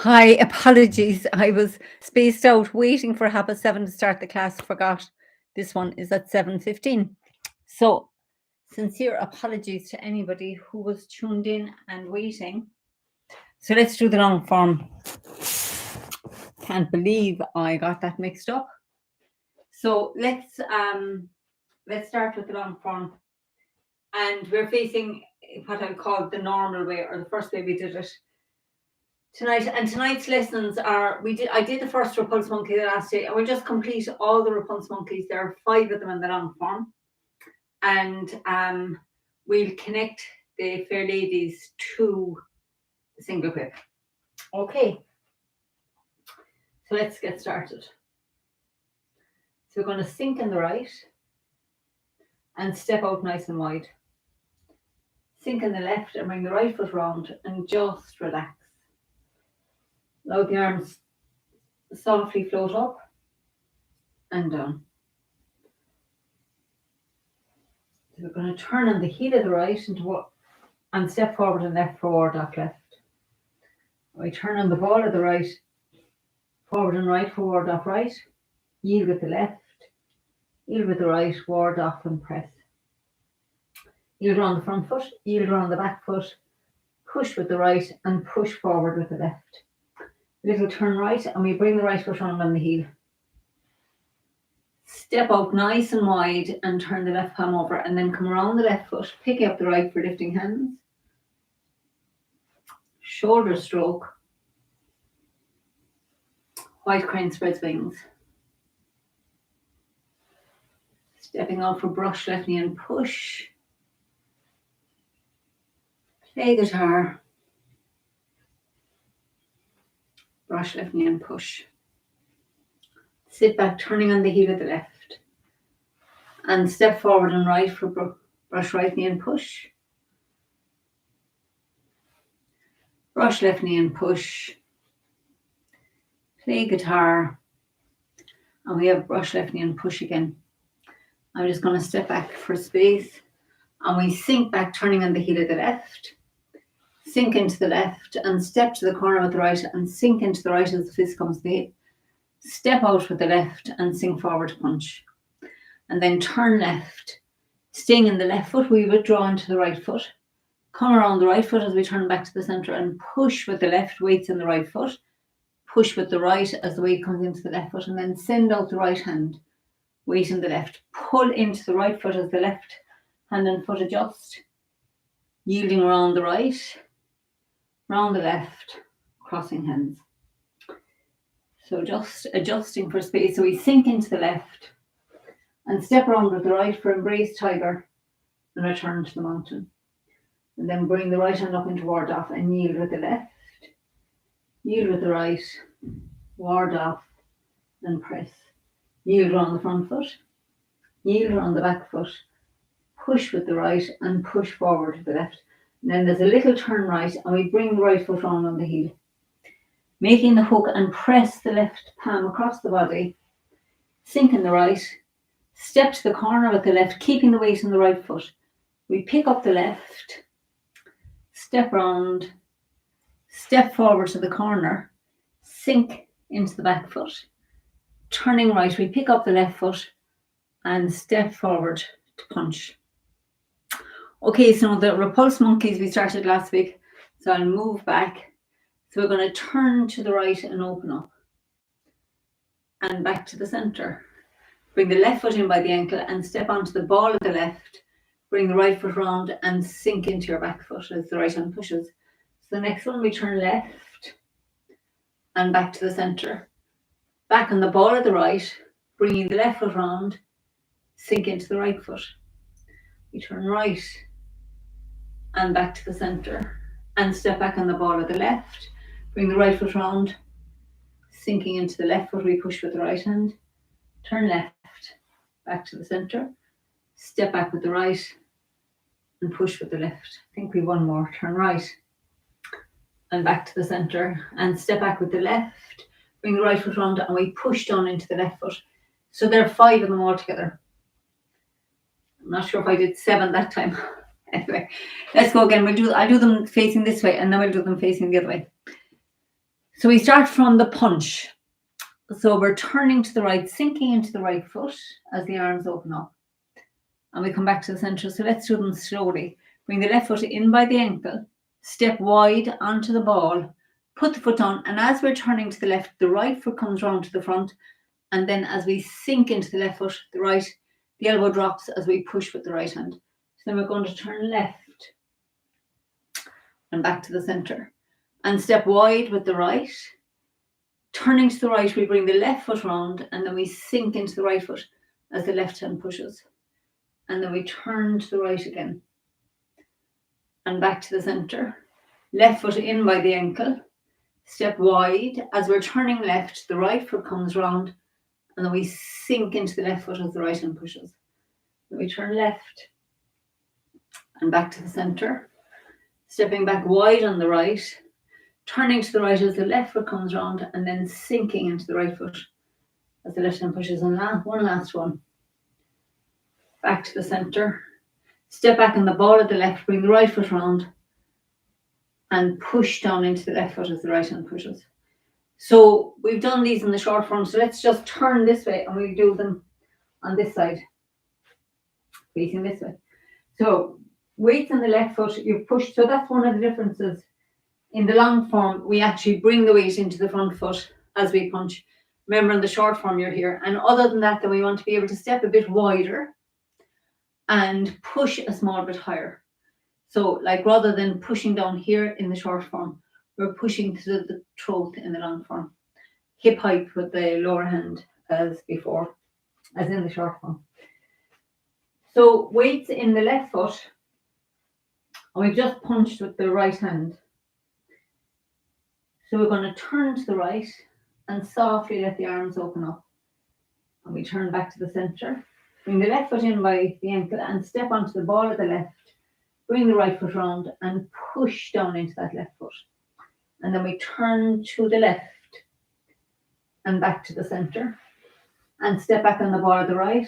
Hi, apologies. I was spaced out waiting for 7:30 to start the class. Forgot this one is at 7:15. So, sincere apologies to anybody who was tuned in and waiting. So let's do the long form. Can't believe I got that mixed up. So let's start with the long form, and we're facing what I call the normal way, or the first way we did it tonight. And tonight's lessons are I did the first Repulsed Monkey the last day, and we'll just complete all the Repulsed Monkeys. There are 5 of them in the long form, and we'll connect the fair ladies to the single whip. Okay, so let's get started. So we're going to sink in the right and step out nice and wide. Sink in the left and bring the right foot round and just relax. Allow the arms softly float up and down. So we're going to turn on the heel of the right and step forward and left, forward, off, left. We turn on the ball of the right, forward and right, forward, off, right. Yield with the left, yield with the right, ward, off and press. Yield around the front foot, yield around the back foot, push with the right and push forward with the left. Little turn right and we bring the right foot round on the heel. Step out nice and wide and turn the left palm over, and then come around the left foot, picking up the right for lifting hands. Shoulder stroke. White crane spreads wings. Stepping out for brush left knee and push. Play guitar. Brush left knee and push. Sit back, turning on the heel of the left. And step forward and right for brush right knee and push. Brush left knee and push. Play guitar. And we have brush left knee and push again. I'm just going to step back for space. And we sink back, turning on the heel of the left. Sink into the left and step to the corner with the right and sink into the right as the fist comes to the hip. Step out with the left and sink forward to punch. And then turn left. Staying in the left foot, we withdraw into the right foot. Come around the right foot as we turn back to the centre and push with the left, weights in the right foot. Push with the right as the weight comes into the left foot, and then send out the right hand. Weight in the left. Pull into the right foot as the left hand and foot adjust. Yielding around the right. Round the left. Crossing hands. So just adjusting for space. So we sink into the left and step around with the right for embrace tiger and return to the mountain. And then bring the right hand up into ward off and yield with the left. Yield with the right, ward off and press. Yield around the front foot, yield around the back foot, push with the right and push forward with the left. And then there's a little turn right and we bring the right foot round on the heel. Making the hook and press the left palm across the body. Sink in the right, step to the corner with the left, keeping the weight in the right foot. We pick up the left, step round, step forward to the corner, sink into the back foot. Turning right, we pick up the left foot and step forward to punch. Okay, so the Repulsed Monkeys we started last week. So I'll move back. So we're going to turn to the right and open up. And back to the centre. Bring the left foot in by the ankle and step onto the ball of the left. Bring the right foot round and sink into your back foot as the right hand pushes. So the next one, we turn left and back to the centre. Back on the ball of the right, bringing the left foot round, sink into the right foot. We turn right and back to the centre and step back on the ball of the left. Bring the right foot round, sinking into the left foot, we push with the right hand. Turn left, back to the centre. Step back with the right and push with the left. I think we've one more. Turn right and back to the centre and step back with the left. Bring the right foot round and we push down into the left foot. So there are 5 of them all together. I'm not sure if I did 7 that time. Anyway, let's go again. I'll do them facing this way and then we'll do them facing the other way. So we start from the punch. So we're turning to the right, sinking into the right foot as the arms open up. And we come back to the center. So let's do them slowly. Bring the left foot in by the ankle, step wide onto the ball, put the foot down, and as we're turning to the left, the right foot comes round to the front, and then as we sink into the left foot, the elbow drops as we push with the right hand. So then we're going to turn left and back to the center, and step wide with the right. Turning to the right, we bring the left foot round, and then we sink into the right foot as the left hand pushes. And then we turn to the right again and back to the center. Left foot in by the ankle, step wide. As we're turning left, the right foot comes round, and then we sink into the left foot as the right hand pushes. Then we turn left and back to the center, stepping back wide on the right, turning to the right as the left foot comes round, and then sinking into the right foot as the left hand pushes. And one last one. Back to the center, step back on the ball of the left, bring the right foot round, and push down into the left foot as the right hand pushes. So we've done these in the short form, so let's just turn this way and we'll do them on this side, facing this way. So weights on the left foot, you've pushed, so that's one of the differences. In the long form, we actually bring the weight into the front foot as we punch. Remember, in the short form, you're here. And other than that, then we want to be able to step a bit wider and push a small bit higher. So like rather than pushing down here in the short form, we're pushing to the throat in the long form. Hip height with the lower hand as before, as in the short form. So weights in the left foot, and we've just punched with the right hand. So we're going to turn to the right and softly let the arms open up. And we turn back to the center. Bring the left foot in by the ankle and step onto the ball of the left. Bring the right foot round and push down into that left foot. And then we turn to the left and back to the center. And step back on the ball of the right.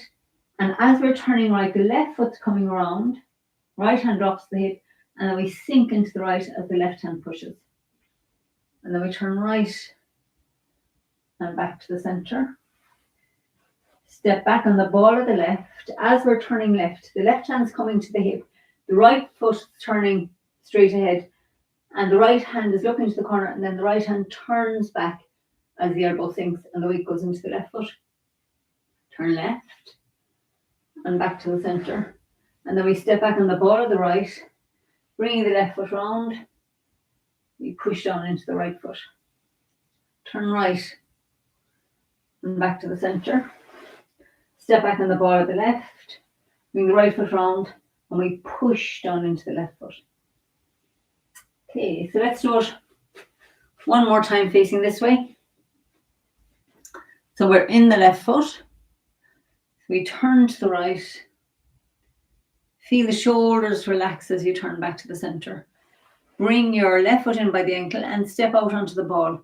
And as we're turning right, the left foot's coming around. Right hand drops the hip. And then we sink into the right as the left hand pushes. And then we turn right and back to the center. Step back on the ball of the left. As we're turning left, the left hand's coming to the hip. The right foot's turning straight ahead. And the right hand is looking to the corner. And then the right hand turns back as the elbow sinks and the weight goes into the left foot. Turn left and back to the center. And then we step back on the ball of the right, bringing the left foot round. We push down into the right foot. Turn right and back to the center. Step back on the ball of the left, bring the right foot round, and we push down into the left foot. Okay, so let's do it one more time facing this way. So we're in the left foot. We turn to the right. Feel the shoulders relax as you turn back to the center. Bring your left foot in by the ankle and step out onto the ball.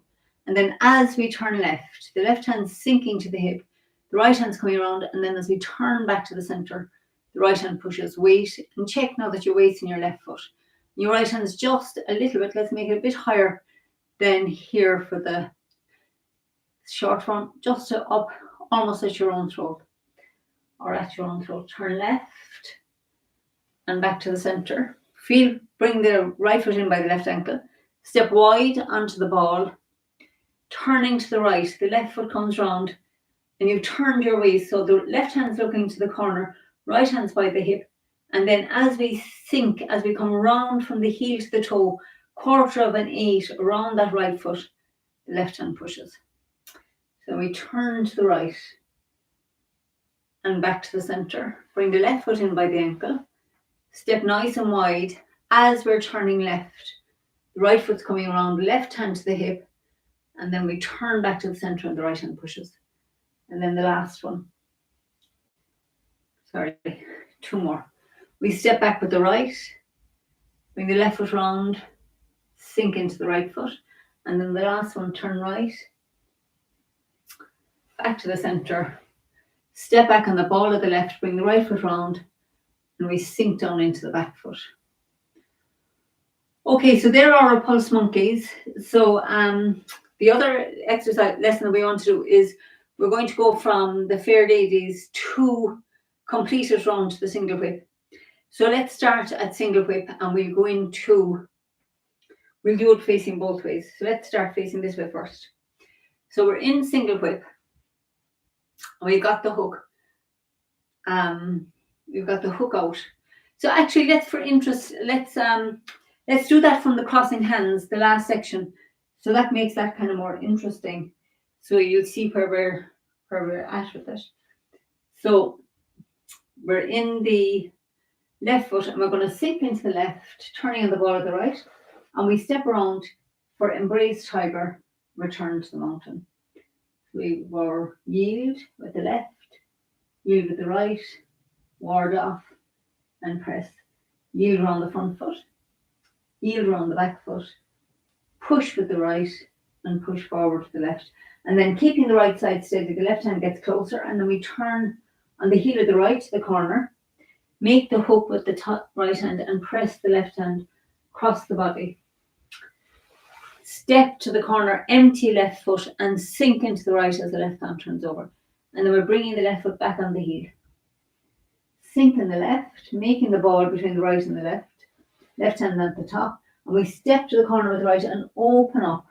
And then as we turn left, the left hand's sinking to the hip, the right hand's coming around, and then as we turn back to the center, the right hand pushes. Weight, and check now that your weight's in your left foot. Your right hand's just a little bit, let's make it a bit higher than here for the short form, just to up almost at your own throat, or at your own throat. Turn left and back to the center. Bring the right foot in by the left ankle. Step wide onto the ball. Turning to the right, the left foot comes round and you've turned your waist. So the left hand's looking to the corner, right hand's by the hip. And then as we sink, as we come round from the heel to the toe, 1/4 around that right foot, the left hand pushes. So we turn to the right and back to the center. Bring the left foot in by the ankle. Step nice and wide. As we're turning left, the right foot's coming around, left hand to the hip, and then we turn back to the center and the right hand pushes. And then the last one. Sorry, 2 more. We step back with the right, bring the left foot round, sink into the right foot, and then the last one, turn right, back to the center, step back on the ball of the left, bring the right foot round, and we sink down into the back foot. Okay, so there are Repulsed Monkeys. So The other exercise lesson that we want to do is we're going to go from the Fair Ladies to complete it round the single whip. So let's start at single whip and we'll go into, we'll do it facing both ways. So let's start facing this way first. So we're in single whip. We've got the hook. We've got the hook out. So actually, let's do that from the crossing hands, the last section. So that makes that kind of more interesting. So you'll see where we're at with it. So we're in the left foot and we're going to sink into the left, turning on the ball at the right, and we step around for embrace tiger, return to the mountain. We were yield with the left, yield with the right, ward off and press. Yield around the front foot, yield around the back foot, push with the right and push forward to the left. And then keeping the right side steady, the left hand gets closer and then we turn on the heel of the right to the corner, make the hook with the top right hand and press the left hand across the body. Step to the corner, empty left foot and sink into the right as the left arm turns over. And then we're bringing the left foot back on the heel. Sink in the left, making the ball between the right and the left hand at the top. And we step to the corner with the right and open up.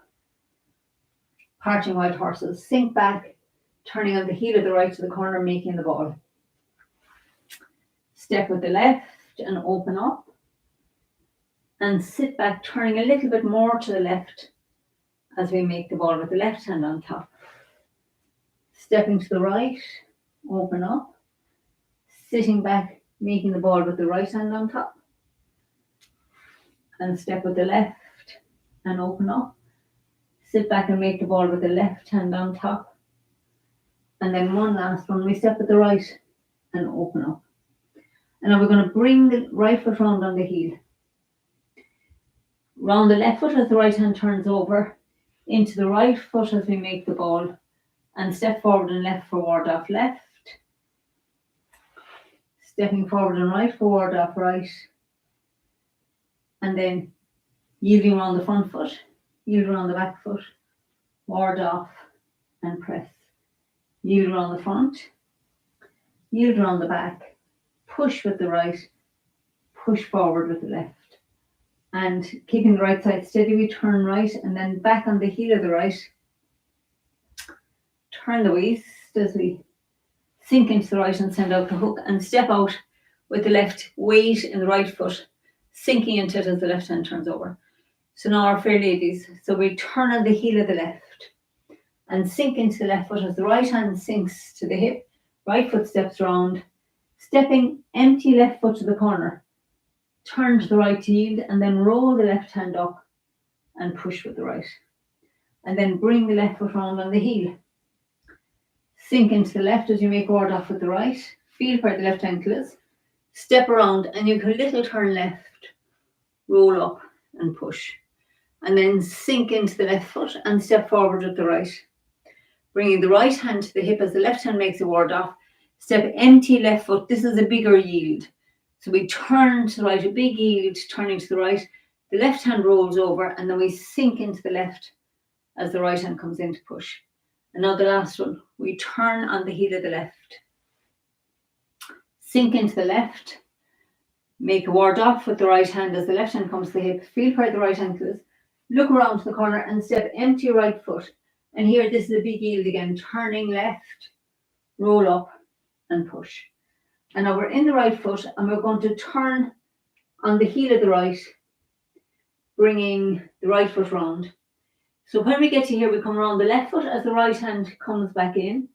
Parting wild horses, sink back, turning on the heel of the right to the corner, making the ball. Step with the left and open up. And sit back, turning a little bit more to the left as we make the ball with the left hand on top. Stepping to the right, open up. Sitting back, making the ball with the right hand on top. And step with the left and open up. Sit back and make the ball with the left hand on top. And then one last one, we step with the right and open up. And now we're going to bring the right foot round on the heel. Round the left foot as the right hand turns over, into the right foot as we make the ball, and step forward and left for ward off left. Stepping forward and right for ward off right. And then yielding around the front foot, yield around the back foot, ward off and press. Yield around the front, yield around the back, push with the right, push forward with the left. And keeping the right side steady, we turn right and then back on the heel of the right. Turn the waist as we sink into the right and send out the hook and step out with the left weight in the right foot, sinking into it as the left hand turns over. So now our Fair Ladies. So we turn on the heel of the left and sink into the left foot as the right hand sinks to the hip, right foot steps round, stepping empty left foot to the corner. Turn to the right to yield and then roll the left hand up and push with the right. And then bring the left foot round on the heel. Sink into the left as you make ward off with the right. Feel where the left ankle is. Step around and you can little turn left. Roll up and push. And then sink into the left foot and step forward with the right. Bringing the right hand to the hip as the left hand makes a ward off. Step empty left foot. This is a bigger yield. So we turn to the right, a big yield, turning to the right. The left hand rolls over and then we sink into the left as the right hand comes in to push. And now the last one, we turn on the heel of the left. Sink into the left. Make a ward off with the right hand as the left hand comes to the hip. Feel where the right ankle is. Look around to the corner and step empty right foot. And here this is a big yield again, turning left, roll up and push. And now we're in the right foot and we're going to turn on the heel of the right, bringing the right foot round. So when we get to here, we come around the left foot as the right hand comes back in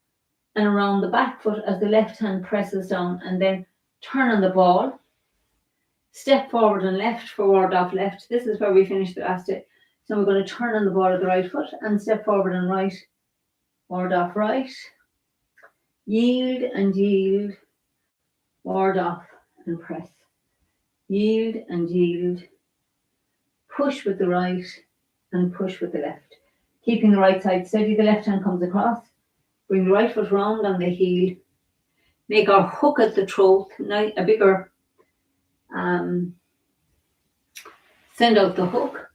and around the back foot as the left hand presses down and then turn on the ball, step forward and left for ward off left. This is where we finished the last day. So we're going to turn on the ball of the right foot and step forward and right, ward off right, yield and yield. Ward off and press. Yield and yield. Push with the right and push with the left. Keeping the right side steady, the left hand comes across. Bring the right foot round on the heel. Make our hook at the throat. Now a bigger. Send out the hook.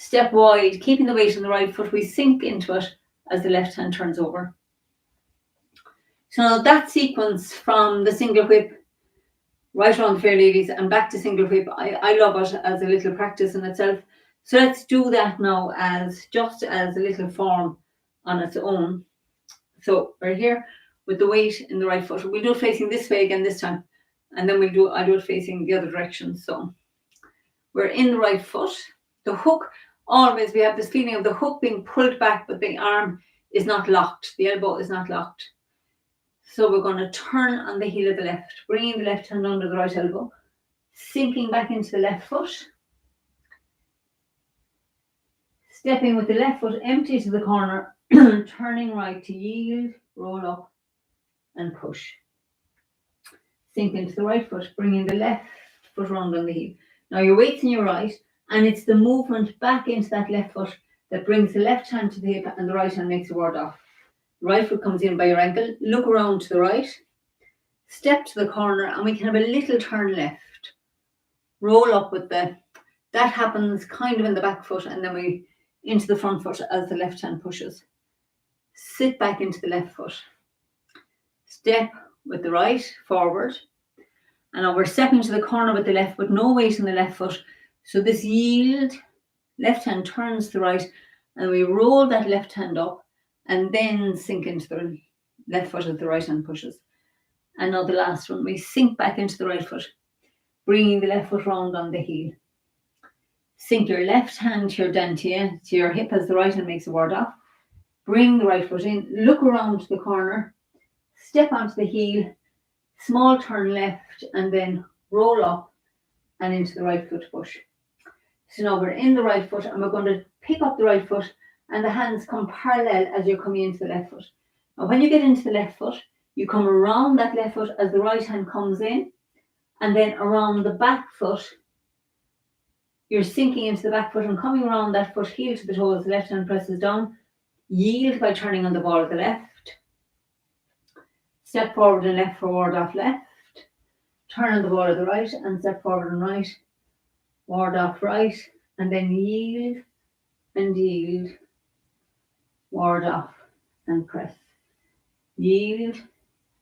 Step wide, keeping the weight on the right foot. We sink into it as the left hand turns over. So that sequence from the single whip right around the fair ladies and back to single whip, I love it as a little practice in itself. So let's do that now as just as a little form on its own. So we're here with the weight in the right foot. We'll do it facing this way again this time, and then I'll do it facing the other direction. So we're in the right foot. The hook, always we have this feeling of the hook being pulled back, but the arm is not locked. The elbow is not locked. So we're going to turn on the heel of the left, bringing the left hand under the right elbow, sinking back into the left foot, stepping with the left foot empty to the corner, turning right to yield, roll up and push. Sink into the right foot, bringing the left foot round on the heel. Now your weight's in your right, and it's the movement back into that left foot that brings the left hand to the hip and the right hand makes a ward off. Right foot comes in by your ankle, look around to the right, step to the corner, and we can have a little turn left. Roll up with that happens kind of in the back foot, and then we into the front foot as the left hand pushes. Sit back into the left foot. Step with the right forward. And now we're stepping to the corner with the left, but no weight in the left foot. So this yield, left hand turns to the right, and we roll that left hand up and then sink into the left foot as the right hand pushes. And now the last one, we sink back into the right foot, bringing the left foot round on the heel. Sink your left hand to your dantier, to your hip as the right hand makes a ward off. Bring the right foot in, look around to the corner, step onto the heel, small turn left, and then roll up and into the right foot push. So now we're in the right foot, and we're going to pick up the right foot, and the hands come parallel as you're coming into the left foot. Now when you get into the left foot, you come around that left foot as the right hand comes in, and then around the back foot, you're sinking into the back foot and coming around that foot, heel to the toe as the left hand presses down. Yield by turning on the ball of the left. Step forward and left for ward off left. Turn on the ball of the right and step forward and right. Ward off right. And then yield and yield. Ward off and press. Yield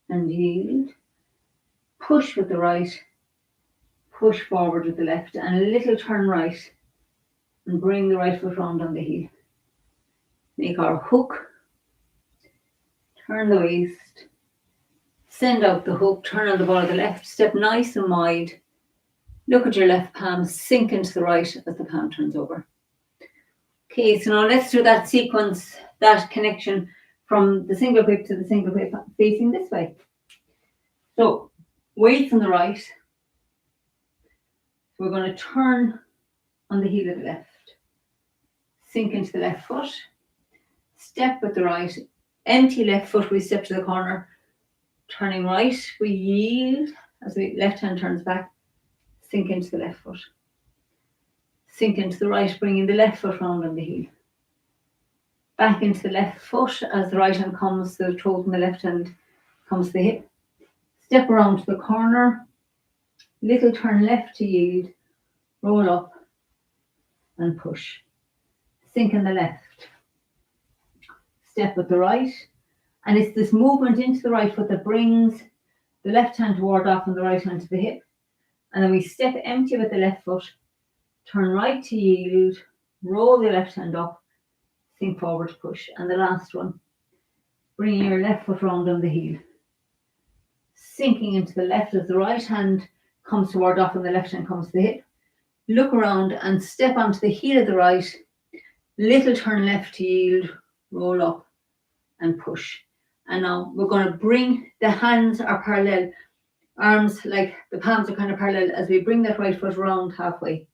and yield. Push with the right. Push forward with the left and a little turn right and bring the right foot round on the heel. Make our hook, turn the waist, send out the hook, turn on the ball of the left, step nice and wide, look at your left palm, sink into the right as the palm turns over. Okay, so now let's do that sequence, that connection from the single whip to the single whip facing this way. So, weights on the right. We're going to turn on the heel of the left, sink into the left foot, step with the right, empty left foot, we step to the corner, turning right, we yield as the left hand turns back, sink into the left foot, sink into the right, bringing the left foot round on the heel, back into the left foot as the right hand comes to the throat and the left hand comes to the hip, step around to the corner, little turn left to yield, roll up and push. Sink in the left. Step with the right. And it's this movement into the right foot that brings the left hand to ward off and the right hand to the hip. And then we step empty with the left foot, turn right to yield, roll the left hand up, sink forward to push. And the last one, bringing your left foot round on the heel. Sinking into the left as the right hand comes to ward off and the left hand comes to the hip. Look around and step onto the heel of the right. Little turn left to yield, roll up and push. And now we're going to bring the hands are parallel. Arms, like the palms are kind of parallel as we bring that right foot round halfway.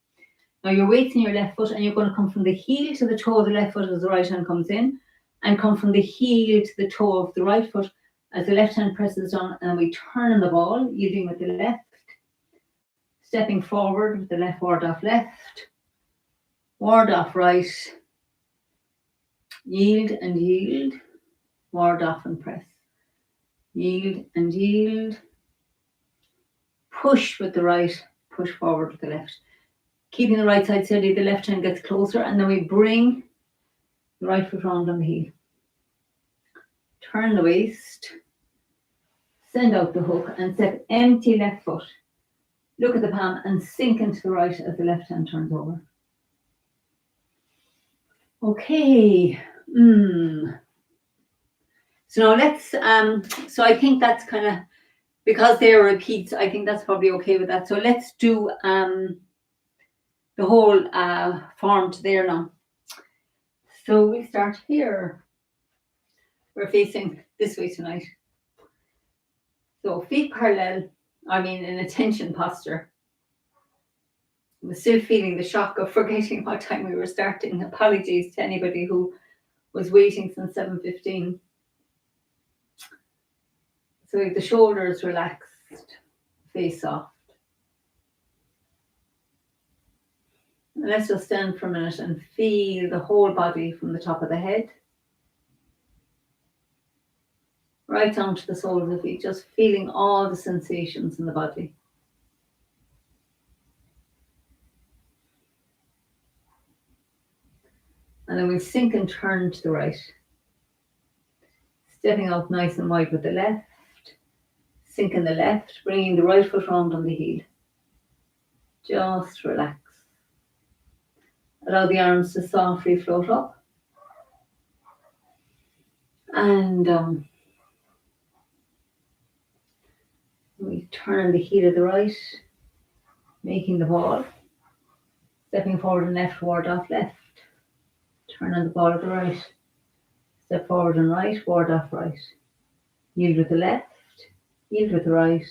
Now your weight's in your left foot and you're going to come from the heel to the toe of the left foot as the right hand comes in. And come from the heel to the toe of the right foot as the left hand presses down, and we turn on the ball, yielding with the left. Stepping forward with the left, ward off left, ward off right, yield and yield, ward off and press, yield and yield, push with the right, push forward with the left. Keeping the right side steady, the left hand gets closer, and then we bring the right foot round on the heel. Turn the waist, send out the hook, and step empty left foot. Look at the palm and sink into the right as the left hand turns over. Okay. So now let's, so I think that's kind of, because they are repeats, I think that's probably okay with that. So let's do the whole form to there now. So we start here. We're facing this way tonight. So feet parallel, in a tension posture. I'm still feeling the shock of forgetting what time we were starting. Apologies to anybody who was waiting since 7:15. So the shoulders relaxed, face soft. And let's just stand for a minute and feel the whole body from the top of the head right down to the soles of the feet, just feeling all the sensations in the body. And then we sink and turn to the right. Stepping out nice and wide with the left. Sink in the left, bringing the right foot round on the heel. Just relax. Allow the arms to softly float up and down. We turn the heel of the right, making the ball. Stepping forward and left, ward off left. Turn on the ball of the right. Step forward and right, ward off right. Yield with the left, yield with the right,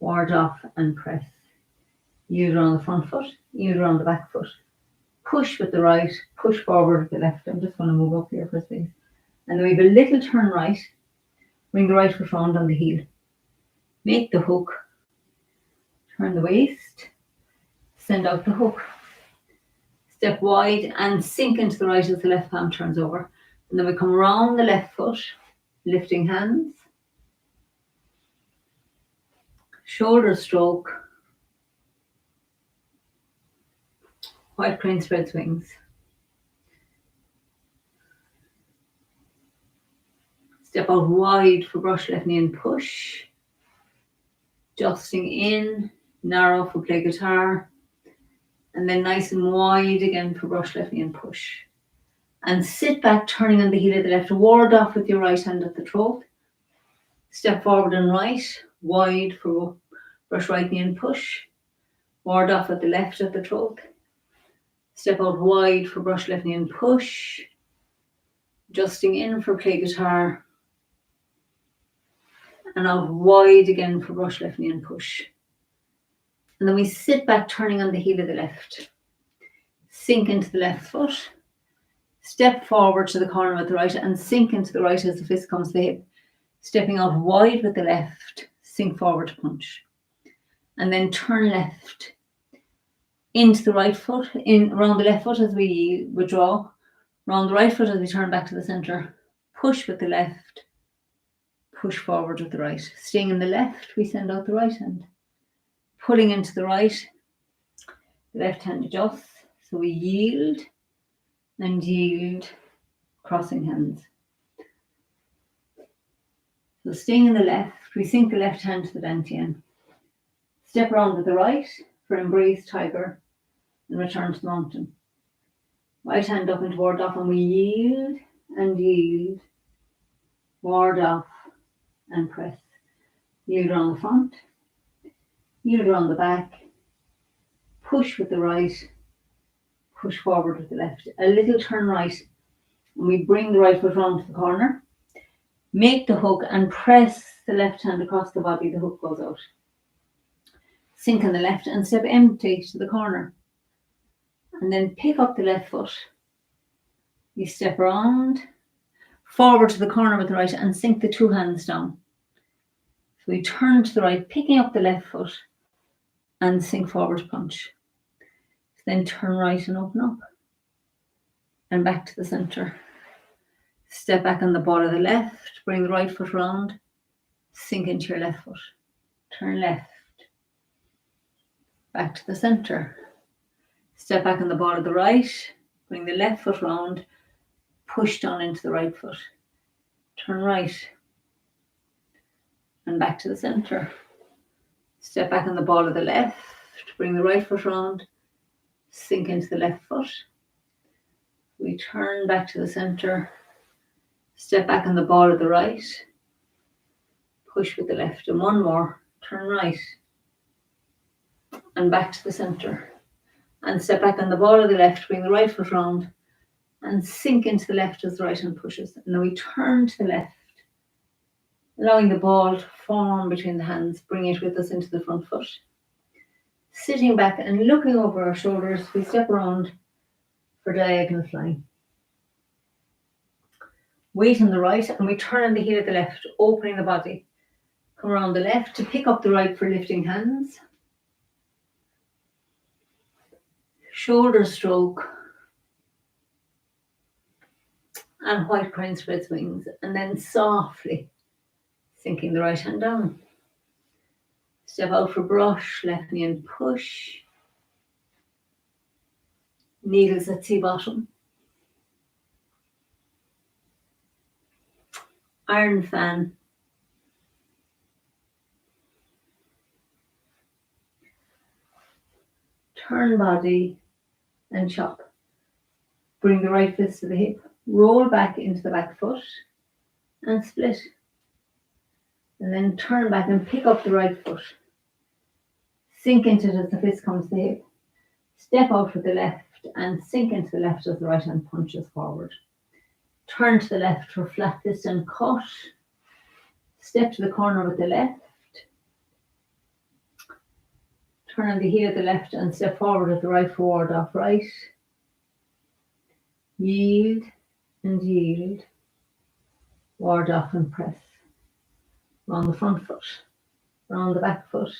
ward off and press. Yield around the front foot, yield around the back foot. Push with the right, push forward with the left. I'm just going to move up here for a space. And then we have a little turn right. Bring the right foot round on the heel. Make the hook. Turn the waist. Send out the hook. Step wide and sink into the right as the left palm turns over. And then we come around the left foot, lifting hands. Shoulder stroke. White crane spreads wings. Step out wide for brush left knee and push. Adjusting in, narrow for play guitar. And then nice and wide again for brush left knee and push. And sit back, turning on the heel of the left. Ward off with your right hand at the throat. Step forward and right, wide for brush right knee and push. Ward off at the left at the throat. Step out wide for brush left knee and push. Adjusting in for play guitar. And out wide again for brush left knee and push. And then we sit back, turning on the heel of the left. Sink into the left foot. Step forward to the corner with the right and sink into the right as the fist comes to the hip. Stepping out wide with the left, sink forward to punch. And then turn left into the right foot, in around the left foot as we withdraw. Round the right foot as we turn back to the center. Push with the left. Push forward with the right. Staying in the left, we send out the right hand. Pulling into the right, the left hand adjusts. So we yield and yield, crossing hands. So staying in the left, we sink the left hand to the dantian. Step around with the right for embrace tiger and return to the mountain. Right hand up and ward off, and we yield and yield, ward off and press. Yield around the front, yield around the back, push with the right, push forward with the left. A little turn right, and we bring the right foot round to the corner. Make the hook and press the left hand across the body. The hook goes out. Sink on the left and step empty to the corner. And then pick up the left foot. You step around, forward to the corner with the right and sink the two hands down. So we turn to the right, picking up the left foot and sink forward punch. Then turn right and open up. And back to the center. Step back on the ball of the left, bring the right foot round, sink into your left foot. Turn left. Back to the center. Step back on the ball of the right, bring the left foot round, push down into the right foot. Turn right and back to the centre. Step back on the ball of the left, bring the right foot round, sink into the left foot. We turn back to the centre, step back on the ball of the right, push with the left, and one more, turn right and back to the centre. And step back on the ball of the left, bring the right foot round and sink into the left as the right hand pushes. And then we turn to the left, allowing the ball to form between the hands, bring it with us into the front foot. Sitting back and looking over our shoulders, we step around for diagonal flying. Weight on the right, and we turn on the heel of the left, opening the body. Come around the left to pick up the right for lifting hands. Shoulder stroke. And white crane spreads wings. And then softly sinking the right hand down. Step out for brush, left knee and push. Needles at sea bottom. Iron fan. Turn body and chop. Bring the right fist to the hip. Roll back into the back foot and split. And then turn back and pick up the right foot. Sink into it as the fist comes to the hip. Step out with the left and sink into the left as the right hand punches forward. Turn to the left for flat fist and cut. Step to the corner with the left. Turn on the heel of the left and step forward with the right for ward off right. Yield and yield. Ward off and press. Round the front foot. Round the back foot.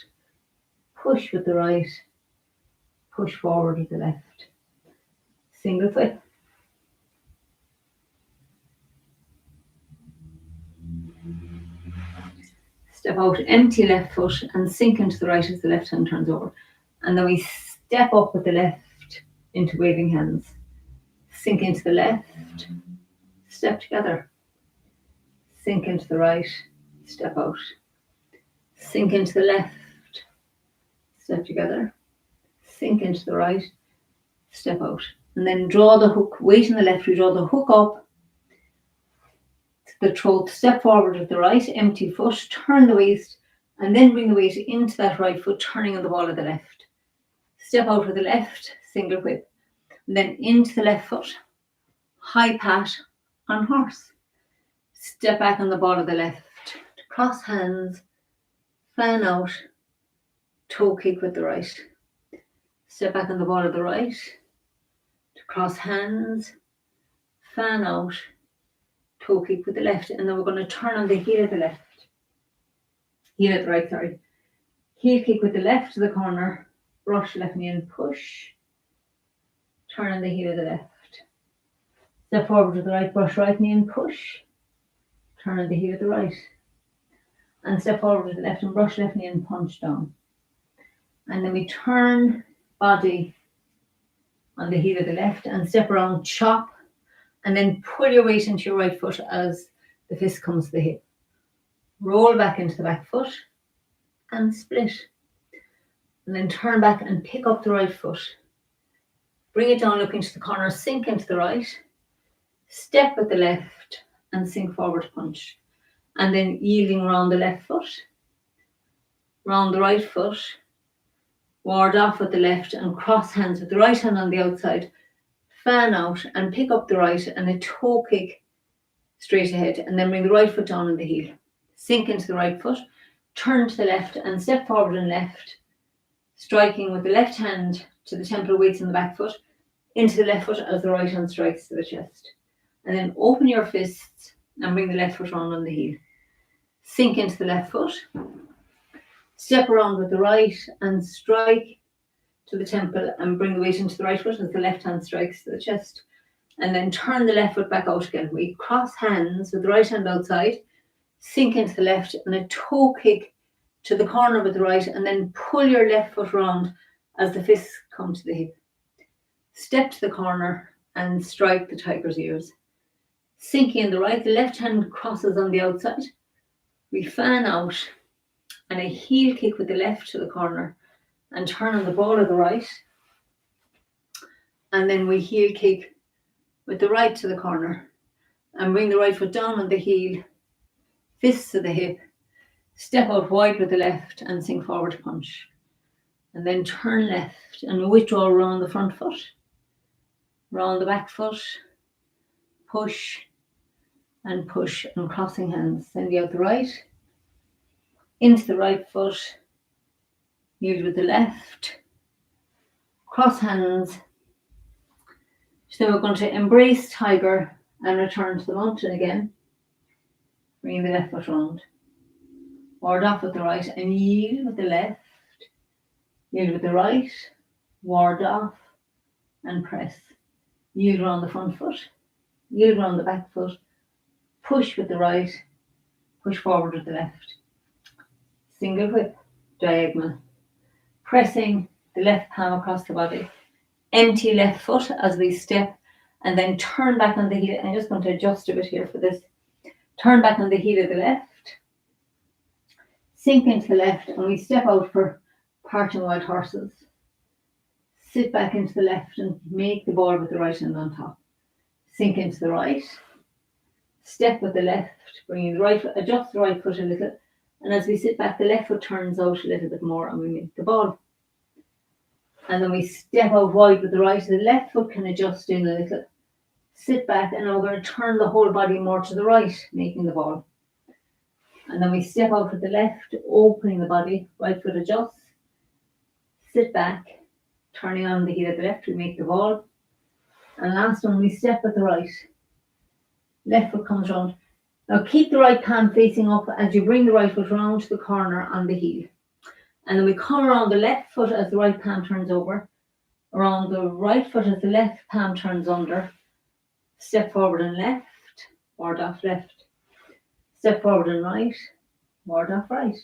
Push with the right. Push forward with the left. Single whip. Step out, empty left foot and sink into the right as the left hand turns over. And then we step up with the left into waving hands. Sink into the left, step together. Sink into the right, step out. Sink into the left, step together. Sink into the right, step out. And then draw the hook, weight on the left, we draw the hook up. The throat, step forward with the right, empty foot, turn the waist, and then bring the weight into that right foot, turning on the ball of the left. Step out with the left, single whip, and then into the left foot, high pat on horse. Step back on the ball of the left, cross hands, fan out, toe kick with the right. Step back on the ball of the right, to cross hands, fan out, toe kick with the left, and then we're going to turn on the heel of the left. Heel of the right, sorry. Heel kick with the left to the corner, brush left knee and push. Turn on the heel of the left. Step forward to the right, brush right knee and push. Turn on the heel of the right. And step forward to the left and brush left knee and punch down. And then we turn body on the heel of the left and step around, chop. And then pull your weight into your right foot as the fist comes to the hip. Roll back into the back foot and split. And then turn back and pick up the right foot. Bring it down, look into the corner, sink into the right. Step with the left and sink forward, punch. And then yielding around the left foot. Round the right foot. Ward off with the left and cross hands with the right hand on the outside. Fan out and pick up the right and a toe kick straight ahead, and then bring the right foot down on the heel. Sink into the right foot, turn to the left and step forward and left, striking with the left hand to the temple, weights in the back foot, into the left foot as the right hand strikes to the chest. And then open your fists and bring the left foot round on the heel. Sink into the left foot, step around with the right and strike to the temple and bring the weight into the right foot as the left hand strikes to the chest. And then turn the left foot back out again. We cross hands with the right hand outside, sink into the left and a toe kick to the corner with the right, and then pull your left foot round as the fists come to the hip. Step to the corner and strike the tiger's ears. Sinking in the right, the left hand crosses on the outside. We fan out and a heel kick with the left to the corner and turn on the ball of the right. And then we heel kick with the right to the corner and bring the right foot down on the heel, fists to the hip, step out wide with the left and sink forward to punch. And then turn left and withdraw around the front foot, round the back foot, push and push and crossing hands. Send out the right, into the right foot, yield with the left, cross hands. So we're going to embrace tiger and return to the mountain again. Bring the left foot round. Ward off with the right and yield with the left. Yield with the right, ward off and press. Yield around the front foot, yield around the back foot, push with the right, push forward with the left. Single whip, diagonal. Pressing the left palm across the body. Empty left foot as we step and then turn back on the heel. I'm just going to adjust a bit here for this. Turn back on the heel of the left. Sink into the left and we step out for parting wild horses. Sit back into the left and make the ball with the right hand on top. Sink into the right. Step with the left, bringing the right foot, adjust the right foot a little. And as we sit back, the left foot turns out a little bit more and we make the ball. And then we step out wide with the right. The left foot can adjust in a little. Sit back and now we're going to turn the whole body more to the right, making the ball. And then we step out with the left, opening the body, right foot adjusts. Sit back, turning on the heel of the left, we make the ball. And last one, we step with the right. Left foot comes round. Now keep the right palm facing up as you bring the right foot round to the corner on the heel. And then we come around the left foot as the right palm turns over. Around the right foot as the left palm turns under. Step forward and left, ward off left. Step forward and right, ward off right.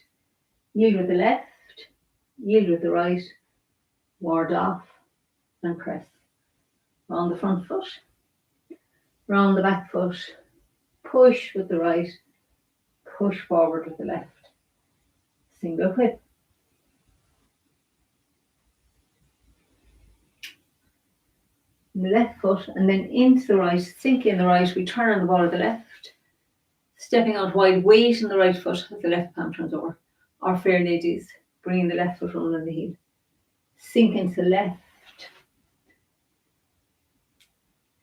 Yield with the left, yield with the right, ward off and press. Round the front foot, round the back foot, push with the right, push forward with the left. Single whip. The left foot and then into the right, sink in the right, we turn on the ball of the left. Stepping out wide, weight in the right foot as the left palm turns over. Our fair ladies, bringing the left foot round on the heel. Sink into the left.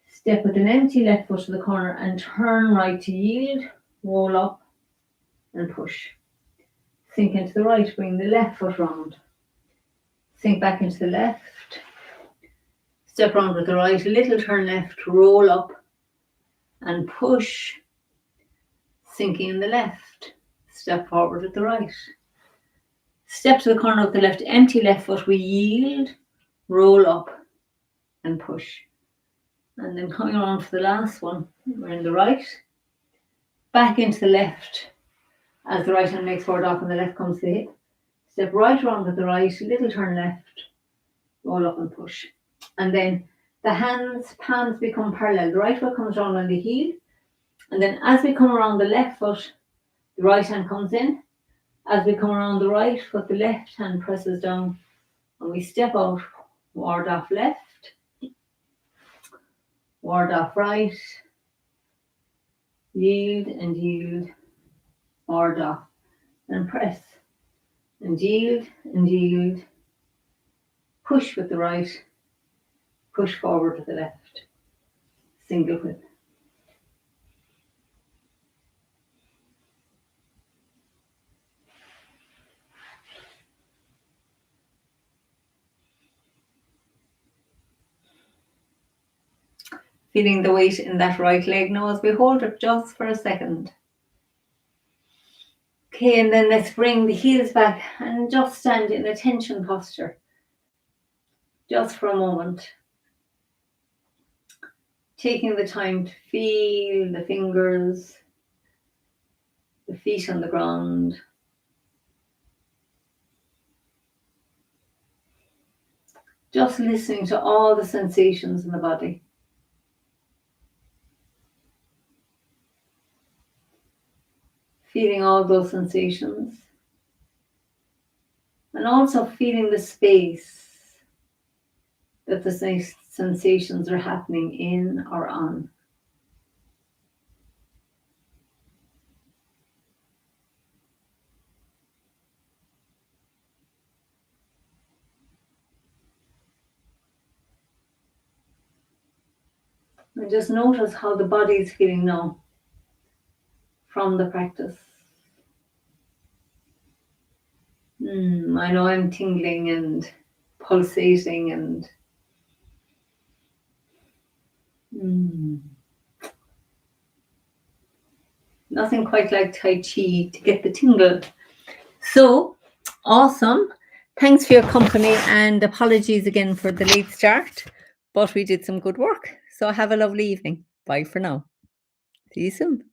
Step with an empty left foot to the corner and turn right to yield, roll up and push. Sink into the right, bring the left foot round. Sink back into the left. Step round with the right, little turn left, roll up and push. Sinking in the left, step forward with the right. Step to the corner of the left, empty left foot, we yield, roll up and push. And then coming around for the last one, we're in the right, back into the left as the right hand makes forward off and the left comes to the hip. Step right around with the right, little turn left, roll up and push. And then the hands, palms become parallel. The right foot comes round on the heel. And then as we come around the left foot, the right hand comes in. As we come around the right foot, the left hand presses down. And we step out, ward off left, ward off right, yield, ward off, and press. And yield, push with the right, push forward with the left. Single whip. Feeling the weight in that right leg now as we hold it just for a second. Okay, and then let's bring the heels back and just stand in a tension posture. Just for a moment. Taking the time to feel the fingers, the feet on the ground. Just listening to all the sensations in the body. Feeling all those sensations. And also feeling the space that the sensations are happening in or on. And just notice how the body is feeling now from the practice. I know I'm tingling and pulsating and nothing quite like Tai Chi to get the tingle. So, awesome. Thanks for your company and apologies again for the late start, but we did some good work. So have a lovely evening. Bye for now. See you soon.